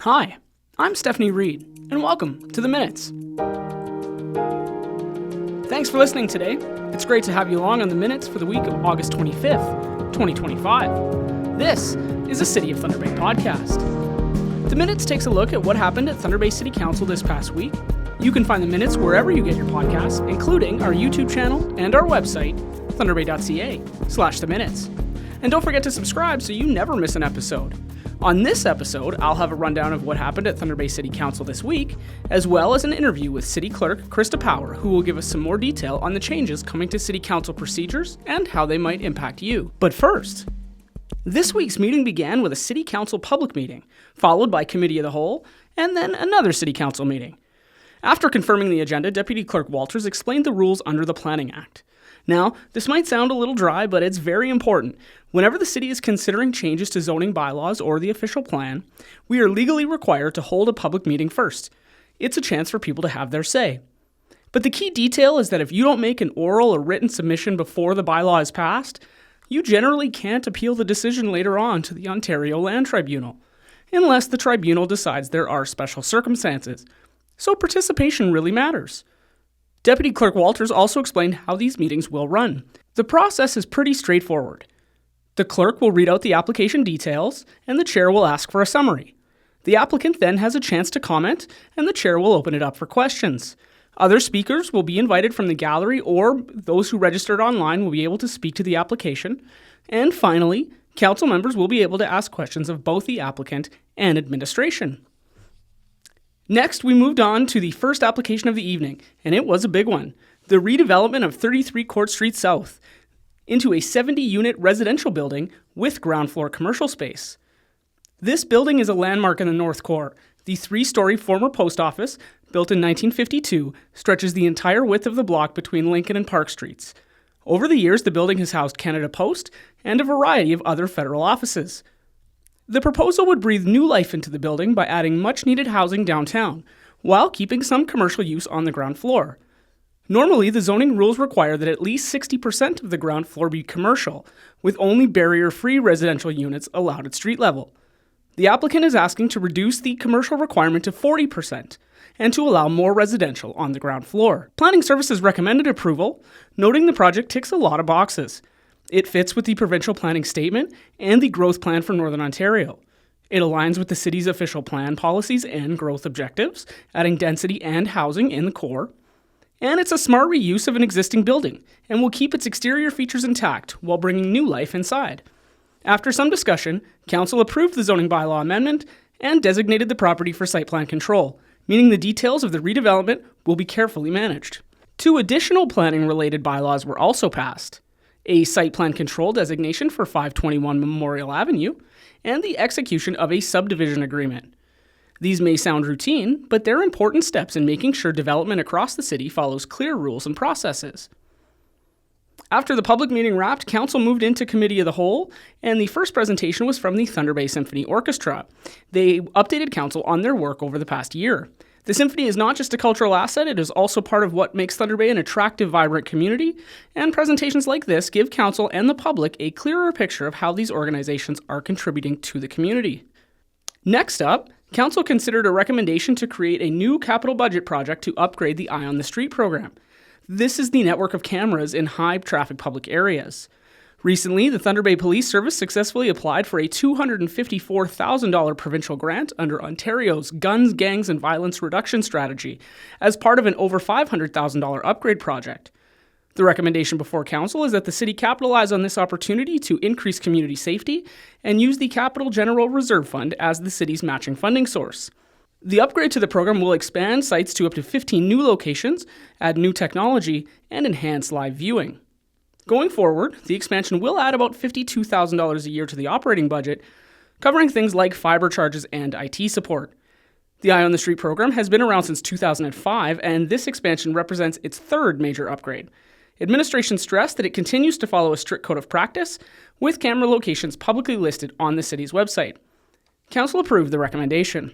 Hi, I'm Stephanie Reid, and welcome to The Minutes. Thanks for listening today. It's great to have you along on The Minutes for the week of August 25th, 2025. This is a City of Thunder Bay podcast. The Minutes takes a look at what happened at Thunder Bay City Council this past week. You can find The Minutes wherever you get your podcasts, including our YouTube channel and our website, thunderbay.ca/The Minutes. And don't forget to subscribe so you never miss an episode. On this episode, I'll have a rundown of what happened at Thunder Bay City Council this week, as well as an interview with City Clerk Krista Power, who will give us some more detail on the changes coming to City Council procedures and how they might impact you. But first, this week's meeting began with a City Council public meeting, followed by Committee of the Whole, and then another City Council meeting. After confirming the agenda, Deputy Clerk Walters explained the rules under the Planning Act. Now, this might sound a little dry, but it's very important. Whenever the city is considering changes to zoning bylaws or the official plan, we are legally required to hold a public meeting first. It's a chance for people to have their say. But the key detail is that if you don't make an oral or written submission before the bylaw is passed, you generally can't appeal the decision later on to the Ontario Land Tribunal, unless the tribunal decides there are special circumstances. So participation really matters. Deputy Clerk Walters also explained how these meetings will run. The process is pretty straightforward. The clerk will read out the application details, and the chair will ask for a summary. The applicant then has a chance to comment, and the chair will open it up for questions. Other speakers will be invited from the gallery, or those who registered online will be able to speak to the application. And finally, council members will be able to ask questions of both the applicant and administration. Next, we moved on to the first application of the evening, and it was a big one. The redevelopment of 33 Court Street South into a 70-unit residential building with ground floor commercial space. This building is a landmark in the North Core. The 3-story former post office, built in 1952, stretches the entire width of the block between Lincoln and Park Streets. Over the years, the building has housed Canada Post and a variety of other federal offices. The proposal would breathe new life into the building by adding much-needed housing downtown, while keeping some commercial use on the ground floor. Normally, the zoning rules require that at least 60% of the ground floor be commercial, with only barrier-free residential units allowed at street level. The applicant is asking to reduce the commercial requirement to 40% and to allow more residential on the ground floor. Planning Services recommended approval, noting the project ticks a lot of boxes. It fits with the provincial planning statement and the growth plan for Northern Ontario. It aligns with the city's official plan policies and growth objectives, adding density and housing in the core. And it's a smart reuse of an existing building and will keep its exterior features intact while bringing new life inside. After some discussion, Council approved the zoning bylaw amendment and designated the property for site plan control, meaning the details of the redevelopment will be carefully managed. 2 additional planning-related bylaws were also passed: a site plan control designation for 521 Memorial Avenue, and the execution of a subdivision agreement. These may sound routine, but they're important steps in making sure development across the city follows clear rules and processes. After the public meeting wrapped, Council moved into Committee of the Whole, and the first presentation was from the Thunder Bay Symphony Orchestra. They updated Council on their work over the past year. The symphony is not just a cultural asset, it is also part of what makes Thunder Bay an attractive, vibrant community, and presentations like this give Council and the public a clearer picture of how these organizations are contributing to the community. Next up, Council considered a recommendation to create a new capital budget project to upgrade the Eye on the Street program. This is the network of cameras in high-traffic public areas. Recently, the Thunder Bay Police Service successfully applied for a $254,000 provincial grant under Ontario's Guns, Gangs and Violence Reduction Strategy as part of an over $500,000 upgrade project. The recommendation before Council is that the city capitalize on this opportunity to increase community safety and use the Capital General Reserve Fund as the city's matching funding source. The upgrade to the program will expand sites to up to 15 new locations, add new technology, and enhance live viewing. Going forward, the expansion will add about $52,000 a year to the operating budget, covering things like fiber charges and IT support. The Eye on the Street program has been around since 2005, and this expansion represents its 3rd major upgrade. Administration stressed that it continues to follow a strict code of practice, with camera locations publicly listed on the city's website. Council approved the recommendation.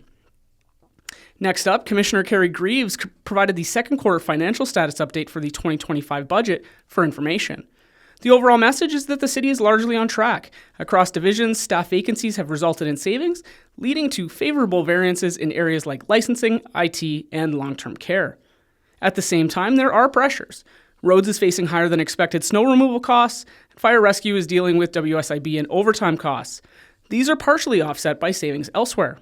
Next up, Commissioner Carrie Greaves provided the second quarter financial status update for the 2025 budget for information. The overall message is that the city is largely on track. Across divisions, staff vacancies have resulted in savings, leading to favorable variances in areas like licensing, IT, and long-term care. At the same time, there are pressures. Roads is facing higher than expected snow removal costs, and fire rescue is dealing with WSIB and overtime costs. These are partially offset by savings elsewhere.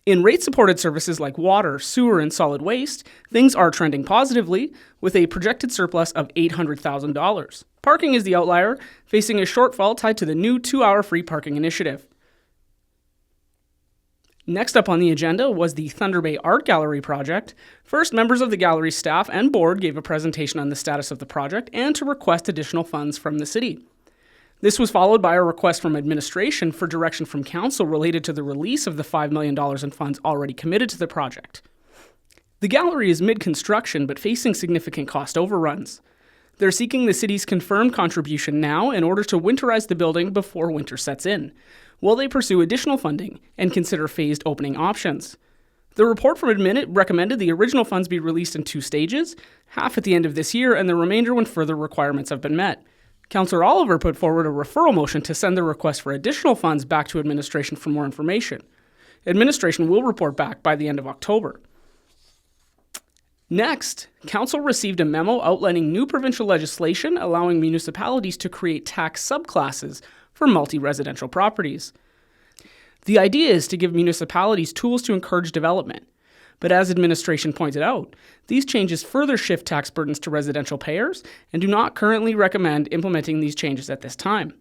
In rate-supported services like water, sewer, and solid waste, things are trending positively, with a projected surplus of $800,000. Parking is the outlier, facing a shortfall tied to the new 2-hour free parking initiative. Next up on the agenda was the Thunder Bay Art Gallery project. First, members of the gallery staff and board gave a presentation on the status of the project and to request additional funds from the city. This was followed by a request from administration for direction from council related to the release of the $5 million in funds already committed to the project. The gallery is mid-construction but facing significant cost overruns. They're seeking the city's confirmed contribution now in order to winterize the building before winter sets in, while they pursue additional funding and consider phased opening options. The report from Admin recommended the original funds be released in 2 stages, half at the end of this year and the remainder when further requirements have been met. Councillor Oliver put forward a referral motion to send the request for additional funds back to administration for more information. Administration will report back by the end of October. Next, Council received a memo outlining new provincial legislation allowing municipalities to create tax subclasses for multi-residential properties. The idea is to give municipalities tools to encourage development. But as administration pointed out, these changes further shift tax burdens to residential payers and do not currently recommend implementing these changes at this time.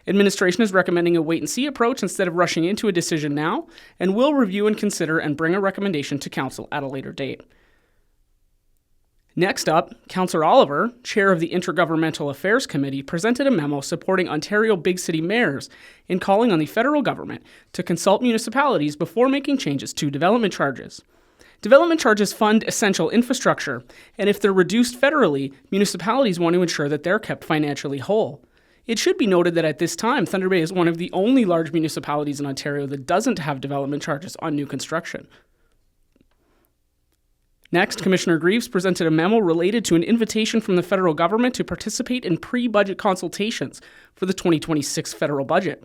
Administration is recommending a wait-and-see approach instead of rushing into a decision now, and will review and consider and bring a recommendation to Council at a later date. Next up, Councillor Oliver, chair of the Intergovernmental Affairs Committee, presented a memo supporting Ontario big city mayors in calling on the federal government to consult municipalities before making changes to development charges. Development charges fund essential infrastructure, and if they're reduced federally, municipalities want to ensure that they're kept financially whole. It should be noted that at this time, Thunder Bay is one of the only large municipalities in Ontario that doesn't have development charges on new construction. Next, Commissioner Greaves presented a memo related to an invitation from the federal government to participate in pre-budget consultations for the 2026 federal budget.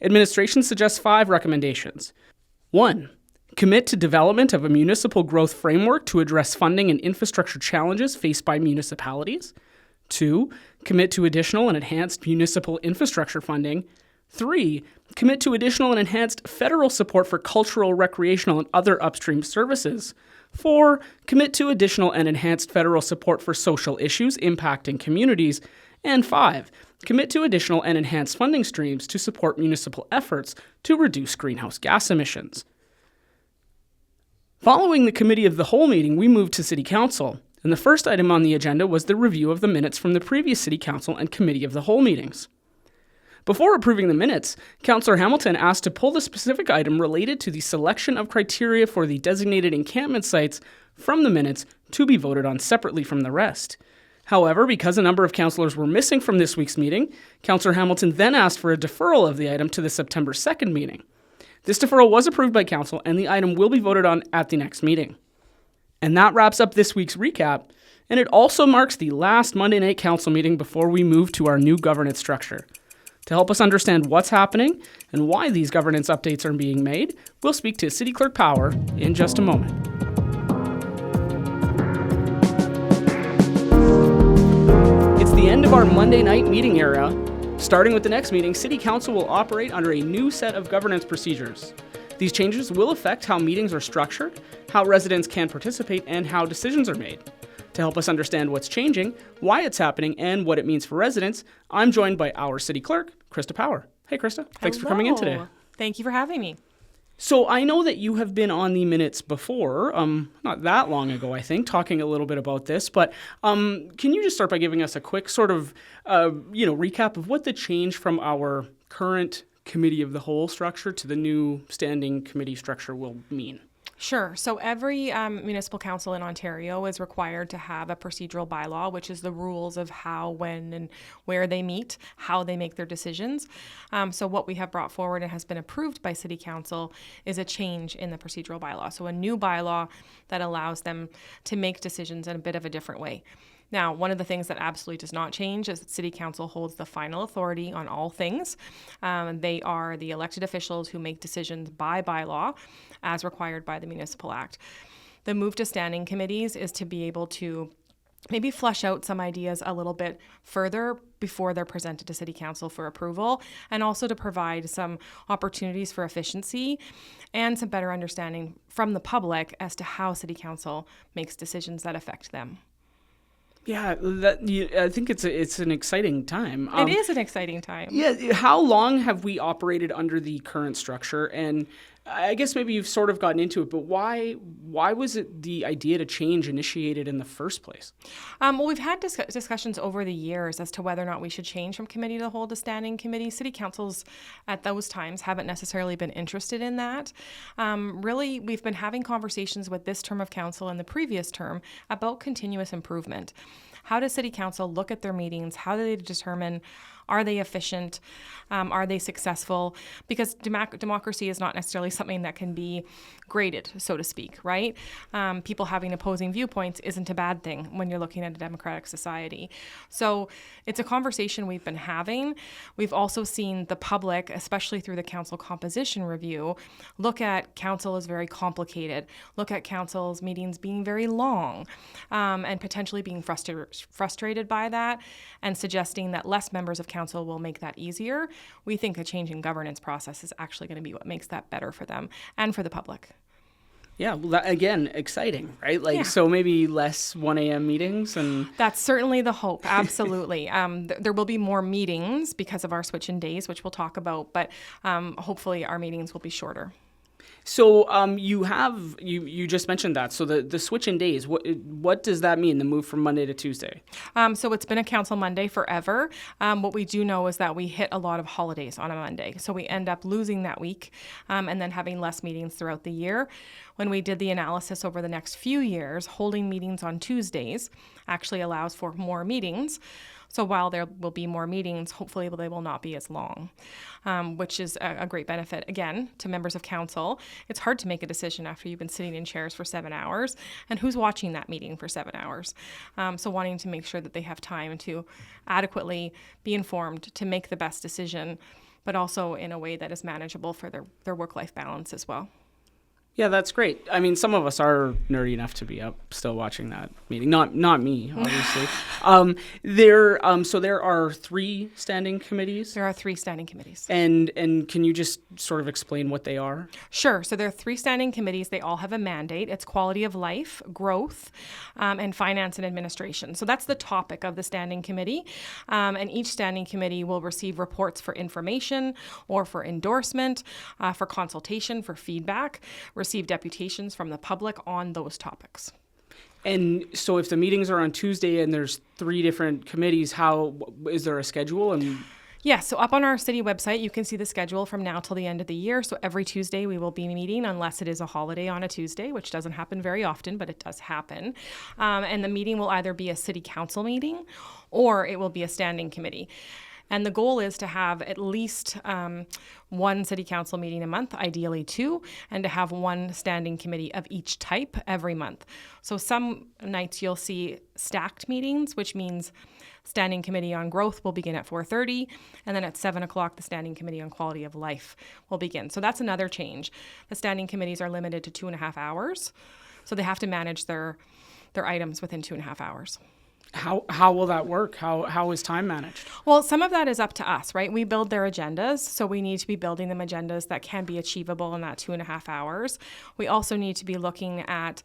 Administration suggests 5 recommendations. 1. Commit to development of a municipal growth framework to address funding and infrastructure challenges faced by municipalities. 2. Commit to additional and enhanced municipal infrastructure funding. 3. Commit to additional and enhanced federal support for cultural, recreational, and other upstream services. 4. Commit to additional and enhanced federal support for social issues impacting communities. And 5. Commit to additional and enhanced funding streams to support municipal efforts to reduce greenhouse gas emissions. Following the Committee of the Whole meeting, we moved to City Council, and the first item on the agenda was the review of the minutes from the previous City Council and Committee of the Whole meetings. Before approving the minutes, Councillor Hamilton asked to pull the specific item related to the selection of criteria for the designated encampment sites from the minutes to be voted on separately from the rest. However, because a number of councillors were missing from this week's meeting, Councillor Hamilton then asked for a deferral of the item to the September 2nd meeting. This deferral was approved by Council, and the item will be voted on at the next meeting. And that wraps up this week's recap, and it also marks the last Monday night Council meeting before we move to our new governance structure. To help us understand what's happening and why these governance updates are being made, we'll speak to City Clerk Power in just a moment. It's the end of our Monday night meeting era. Starting with the next meeting, City Council will operate under a new set of governance procedures. These changes will affect how meetings are structured, how residents can participate, and how decisions are made. To help us understand what's changing, why it's happening, and what it means for residents, I'm joined by our City Clerk, Krista Power. Hey, Krista. Thanks for coming in today. Thank you for having me. So I know that you have been on the minutes before, not that long ago, I think, talking a little bit about this. But can you just start by giving us a quick sort of, recap of what the change from our current Committee of the Whole structure to the new standing committee structure will mean? Sure. So every municipal council in Ontario is required to have a procedural bylaw, which is the rules of how, when, and where they meet, how they make their decisions. So what we have brought forward and has been approved by City Council is a change in the procedural bylaw. So a new bylaw that allows them to make decisions in a bit of a different way. Now, one of the things that absolutely does not change is that City Council holds the final authority on all things. They are the elected officials who make decisions by bylaw as required by the Municipal Act. The move to standing committees is to be able to maybe flesh out some ideas a little bit further before they're presented to City Council for approval, and also to provide some opportunities for efficiency and some better understanding from the public as to how City Council makes decisions that affect them. Yeah, I think it's an exciting time. It is an exciting time. Yeah, how long have we operated under the current structure? And I guess maybe you've sort of gotten into it, but why was it the idea to change initiated in the first place? Well, we've had discussions over the years as to whether or not we should change from committee to hold a standing committee. City councils at those times haven't necessarily been interested in that. Really, we've been having conversations with this term of council and the previous term about continuous improvement. How does City Council look at their meetings? How do they determine, are they efficient? Are they successful? Because democracy is not necessarily something that can be graded, so to speak, right? People having opposing viewpoints isn't a bad thing when you're looking at a democratic society. So it's a conversation we've been having. We've also seen the public, especially through the council composition review, look at council as very complicated, look at council's meetings being very long, and potentially being frustrated by that, and suggesting that less members of council will make that easier. We think a change in governance process is actually going to be what makes that better for them and for the public. Yeah, well, that, again, exciting, right? Like, Yeah. So maybe less 1 a.m. meetings and... That's certainly the hope, absolutely. There will be more meetings because of our switch in days, which we'll talk about, but hopefully our meetings will be shorter. So you just mentioned that. So the switch in days, what does that mean, the move from Monday to Tuesday? So it's been a council Monday forever. What we do know is that we hit a lot of holidays on a Monday. So we end up losing that week and then having less meetings throughout the year. When we did the analysis over the next few years, holding meetings on Tuesdays actually allows for more meetings. So while there will be more meetings, hopefully they will not be as long, which is a great benefit, again, to members of council. It's hard to make a decision after you've been sitting in chairs for 7 hours, and who's watching that meeting for 7 hours. So wanting to make sure that they have time to adequately be informed to make the best decision, but also in a way that is manageable for their work-life balance as well. Yeah, that's great. I mean, some of us are nerdy enough to be up still watching that meeting. Not me, obviously. So there are 3 standing committees. There are 3 standing committees. And can you just sort of explain what they are? Sure. So there are 3 standing committees. They all have a mandate. It's quality of life, growth, and finance and administration. So that's the topic of the standing committee. And each standing committee will receive reports for information or for endorsement, for consultation, for feedback, receive deputations from the public on those topics. And so if the meetings are on Tuesday and there's 3 different committees, how is there a schedule? Yeah, so up on our city website, you can see the schedule from now till the end of the year. So every Tuesday we will be meeting unless it is a holiday on a Tuesday, which doesn't happen very often, but it does happen. And the meeting will either be a city council meeting or it will be a standing committee. And the goal is to have at least 1 city council meeting a month, ideally 2, and to have 1 standing committee of each type every month. So some nights you'll see stacked meetings, which means standing committee on growth will begin at 4:30, and then at 7 o'clock, the standing committee on quality of life will begin. So that's another change. The standing committees are limited to 2.5 hours, so they have to manage their items within 2.5 hours. How will that work? How is time managed? Well, some of that is up to us, right? We build their agendas, so we need to be building them agendas that can be achievable in that 2.5 hours. We also need to be looking at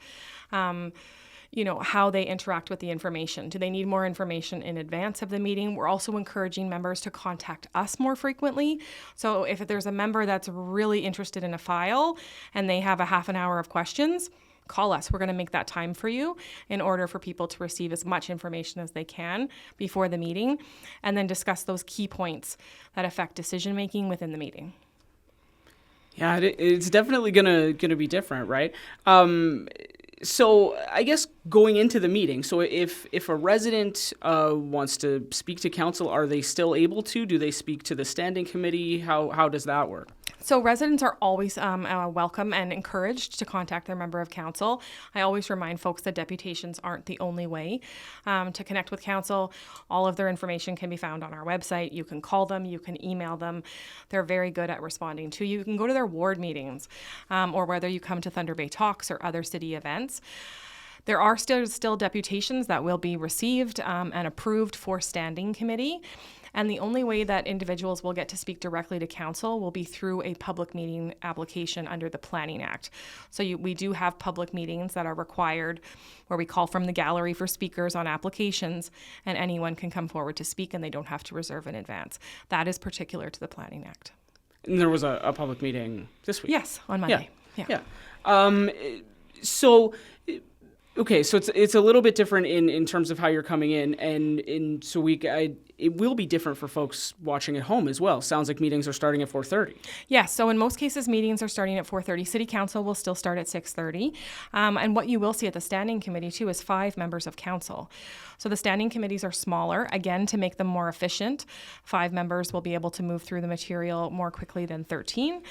how they interact with the information. Do they need more information in advance of the meeting? We're also encouraging members to contact us more frequently. So if there's a member that's really interested in a file and they have a half an hour of questions, call us. We're going to make that time for you in order for people to receive as much information as they can before the meeting, and then discuss those key points that affect decision-making within the meeting. Yeah, it's definitely gonna be different, right? So I guess going into the meeting, so if a resident wants to speak to council, are they still able to? Do they speak to the standing committee? How does that work? So residents are always welcome and encouraged to contact their member of council. I always remind folks that deputations aren't the only way to connect with council. All of their information can be found on our website. You can call them, you can email them. They're very good at responding to you. You can go to their ward meetings or whether you come to Thunder Bay Talks or other city events. There are still deputations that will be received and approved for standing committee. And the only way that individuals will get to speak directly to council will be through a public meeting application under the Planning Act. So we do have public meetings that are required where we call from the gallery for speakers on applications, and anyone can come forward to speak and they don't have to reserve in advance. That is particular to the Planning Act. And there was a public meeting this week? Yes, on Monday. Yeah. So it's a little bit different in terms of how you're coming in, and so it will be different for folks watching at home as well. Sounds like meetings are starting at 4:30. Yes, so in most cases, meetings are starting at 4:30. City Council will still start at 6:30. And what you will see at the Standing Committee, too, is 5 members of council. So the standing committees are smaller, again, to make them more efficient. 5 members will be able to move through the material more quickly than 13.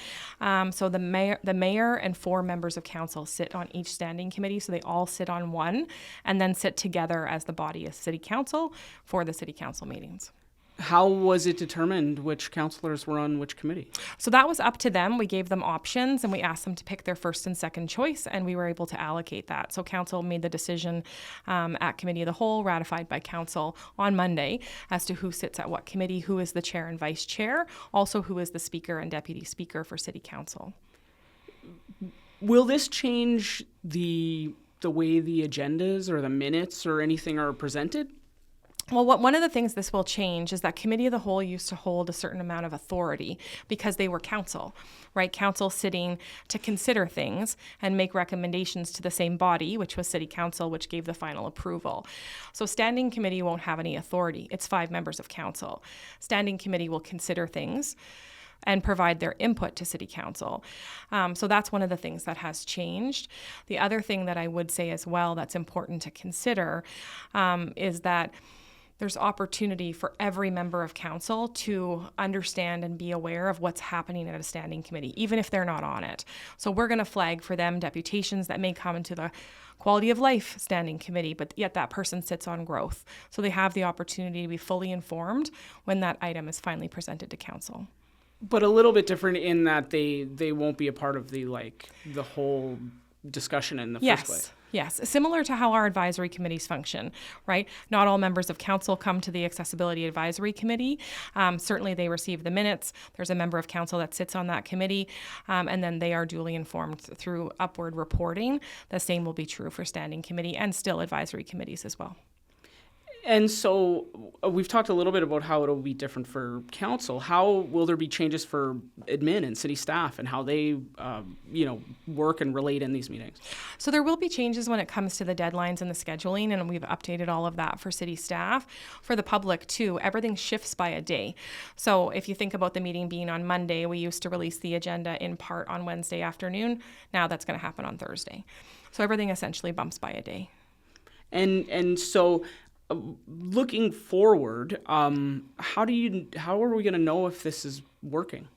So the mayor and 4 members of council sit on each standing committee, so they all sit on one, and then sit together as the body of City Council for the City Council meetings. How was it determined which councillors were on which committee? So that was up to them. We gave them options and we asked them to pick their first and second choice, and we were able to allocate that. So council made the decision at committee of the whole, ratified by council on Monday, as to who sits at what committee, who is the chair and vice chair, also who is the speaker and deputy speaker for City Council. Will this change the way the agendas or the minutes or anything are presented? Well, one of the things this will change is that Committee of the Whole used to hold a certain amount of authority because they were council, right? Council sitting to consider things and make recommendations to the same body, which was City Council, which gave the final approval. So Standing Committee won't have any authority. It's 5 members of council. Standing Committee will consider things and provide their input to City Council. So that's one of the things that has changed. The other thing that I would say as well that's important to consider is that there's opportunity for every member of council to understand and be aware of what's happening at a standing committee, even if they're not on it. So we're going to flag for them deputations that may come into the quality of life standing committee, but yet that person sits on growth. So they have the opportunity to be fully informed when that item is finally presented to council. But a little bit different in that they won't be a part of the whole discussion in the first place. Yes, similar to how our advisory committees function, right? Not all members of council come to the Accessibility Advisory Committee. Certainly they receive the minutes. There's a member of council that sits on that committee, and then they are duly informed through upward reporting. The same will be true for standing committee and still advisory committees as well. And so we've talked a little bit about how it'll be different for council. How will there be changes for admin and city staff and how they, work and relate in these meetings? So there will be changes when it comes to the deadlines and the scheduling, and we've updated all of that for city staff. For the public too, everything shifts by a day. So if you think about the meeting being on Monday, we used to release the agenda in part on Wednesday afternoon. Now that's going to happen on Thursday. So everything essentially bumps by a day. And so looking forward, how are we going to know if this is working?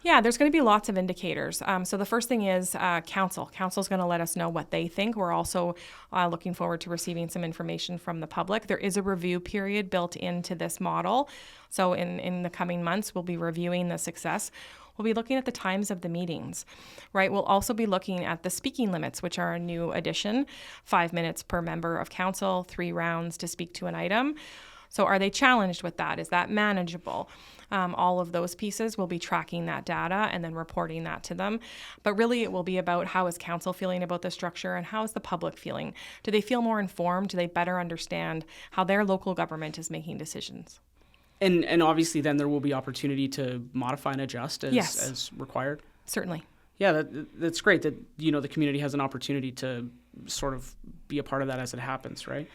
Yeah, there's going to be lots of indicators. So the first thing is council. Council's going to let us know what they think. We're also looking forward to receiving some information from the public. There is a review period built into this model. So in the coming months, we'll be reviewing the success. We'll be looking at the times of the meetings, right? We'll also be looking at the speaking limits, which are a new addition, 5 minutes per member of council, 3 rounds to speak to an item. So are they challenged with that? Is that manageable? All of those pieces, we'll be tracking that data and then reporting that to them. But really it will be about how is council feeling about the structure and how is the public feeling? Do they feel more informed? Do they better understand how their local government is making decisions? And obviously then there will be opportunity to modify and adjust as required? Certainly. Yeah, that's great that, the community has an opportunity to sort of be a part of that as it happens, right?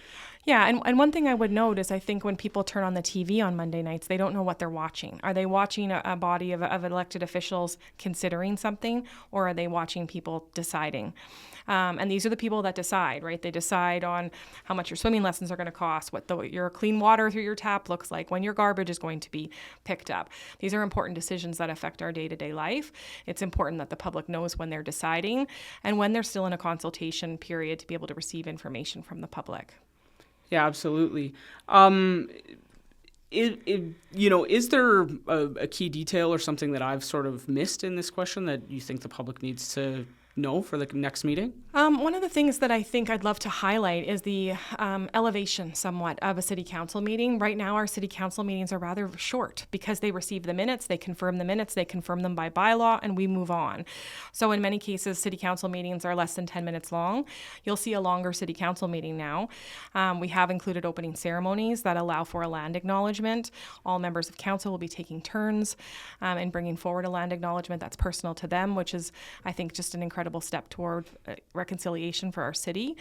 Yeah, and one thing I would note is I think when people turn on the TV on Monday nights, they don't know what they're watching. Are they watching a body of elected officials considering something, or are they watching people deciding? And these are the people that decide, right? They decide on how much your swimming lessons are going to cost, what your clean water through your tap looks like, when your garbage is going to be picked up. These are important decisions that affect our day-to-day life. It's important that the public knows when they're deciding and when they're still in a consultation period to be able to receive information from the public. Yeah, absolutely. Is there a key detail or something that I've sort of missed in this question that you think the public needs to know for the next meeting? One of the things that I think I'd love to highlight is the elevation somewhat of a city council meeting. Right now, our city council meetings are rather short because they receive the minutes, they confirm them by bylaw, and we move on. So in many cases, city council meetings are less than 10 minutes long. You'll see a longer city council meeting now. We have included opening ceremonies that allow for a land acknowledgement. All members of council will be taking turns in bringing forward a land acknowledgement that's personal to them, which is, I think, just an incredible step toward reconciliation for our city.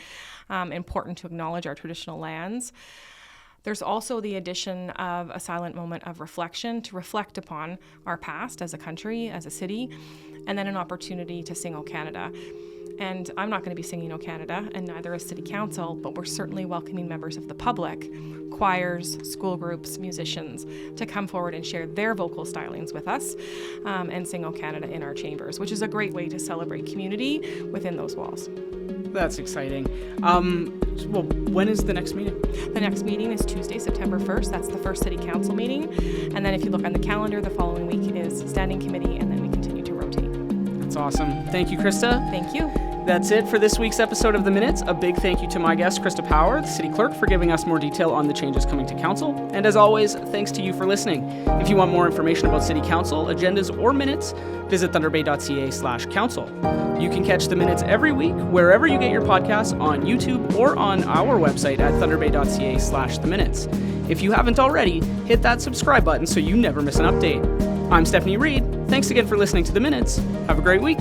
Important to acknowledge our traditional lands. There's also the addition of a silent moment of reflection to reflect upon our past as a country, as a city, and then an opportunity to sing O Canada. And I'm not going to be singing O Canada, and neither is City Council, but we're certainly welcoming members of the public, choirs, school groups, musicians, to come forward and share their vocal stylings with us and sing O Canada in our chambers, which is a great way to celebrate community within those walls. That's exciting. Well, when is the next meeting? The next meeting is Tuesday, September 1st. That's the first City Council meeting. And then if you look on the calendar, the following week is Standing Committee, and then we continue to rotate. That's awesome. Thank you, Krista. Thank you. That's it for this week's episode of The Minutes. A big thank you to my guest, Krista Power, the City Clerk, for giving us more detail on the changes coming to Council. And as always, thanks to you for listening. If you want more information about City Council, agendas, or minutes, visit thunderbay.ca/council. You can catch The Minutes every week wherever you get your podcasts, on YouTube or on our website at thunderbay.ca/theminutes. If you haven't already, hit that subscribe button so you never miss an update. I'm Stephanie Reid. Thanks again for listening to The Minutes. Have a great week.